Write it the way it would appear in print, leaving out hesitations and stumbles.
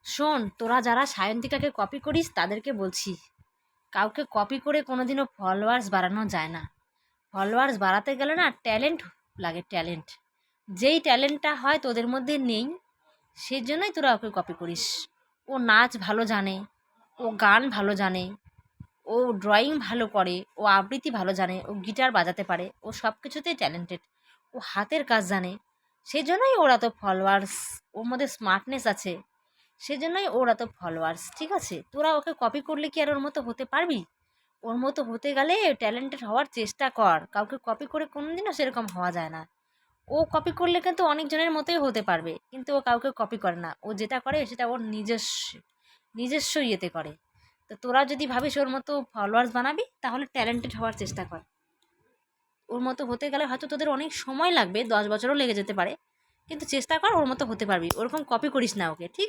শোন, তোরা যারা সায়ন্তিকাকে কপি করিস তাদেরকে বলছি, কাউকে কপি করে কোনোদিনও ফলোয়ার্স বাড়ানো যায় না। ফলোয়ার্স বাড়াতে গেলে না ট্যালেন্ট লাগে, ট্যালেন্ট। যেই ট্যালেন্টটা হয় তোদের মধ্যে নেই, সেই জন্যই তোরা ওকে কপি করিস। ও নাচ ভালো জানে, ও গান ভালো জানে, ও ড্রয়িং ভালো করে, ও আবৃত্তি ভালো জানে, ও গিটার বাজাতে পারে, ও সব কিছুতেই ট্যালেন্টেড, ও হাতের কাজ জানে। সেই জন্যই ওরা তো ফলোয়ার্স, ওর মধ্যে স্মার্টনেস আছে, সেজন্যই ওর এত ফলোয়ার্স। ঠিক আছে, তোরা ওকে কপি করলে কি আর ওর মতো হতে পারবি? ওর মতো হতে গেলে ট্যালেন্টেড হওয়ার চেষ্টা কর। কাউকে কপি করে কোনোদিনও সেরকম হওয়া যায় না। ও কপি করলে কিন্তু অনেকজনের মতোই হতে পারবে, কিন্তু ও কাউকে কপি করে না। ও যেটা করে সেটা ওর নিজস্ব নিজস্ব ইয়েতে করে। তো তোরা যদি ভাবিস ওর মতো ফলোয়ার্স বানাবি, তাহলে ট্যালেন্টেড হওয়ার চেষ্টা কর। ওর মতো হতে গেলে হয়তো তোদের অনেক সময় লাগবে, 10 বছরও লেগে যেতে পারে, কিন্তু চেষ্টা কর ওর মতো হতে পারবি। ওরকম কপি করিস না ওকে, ঠিক আছে?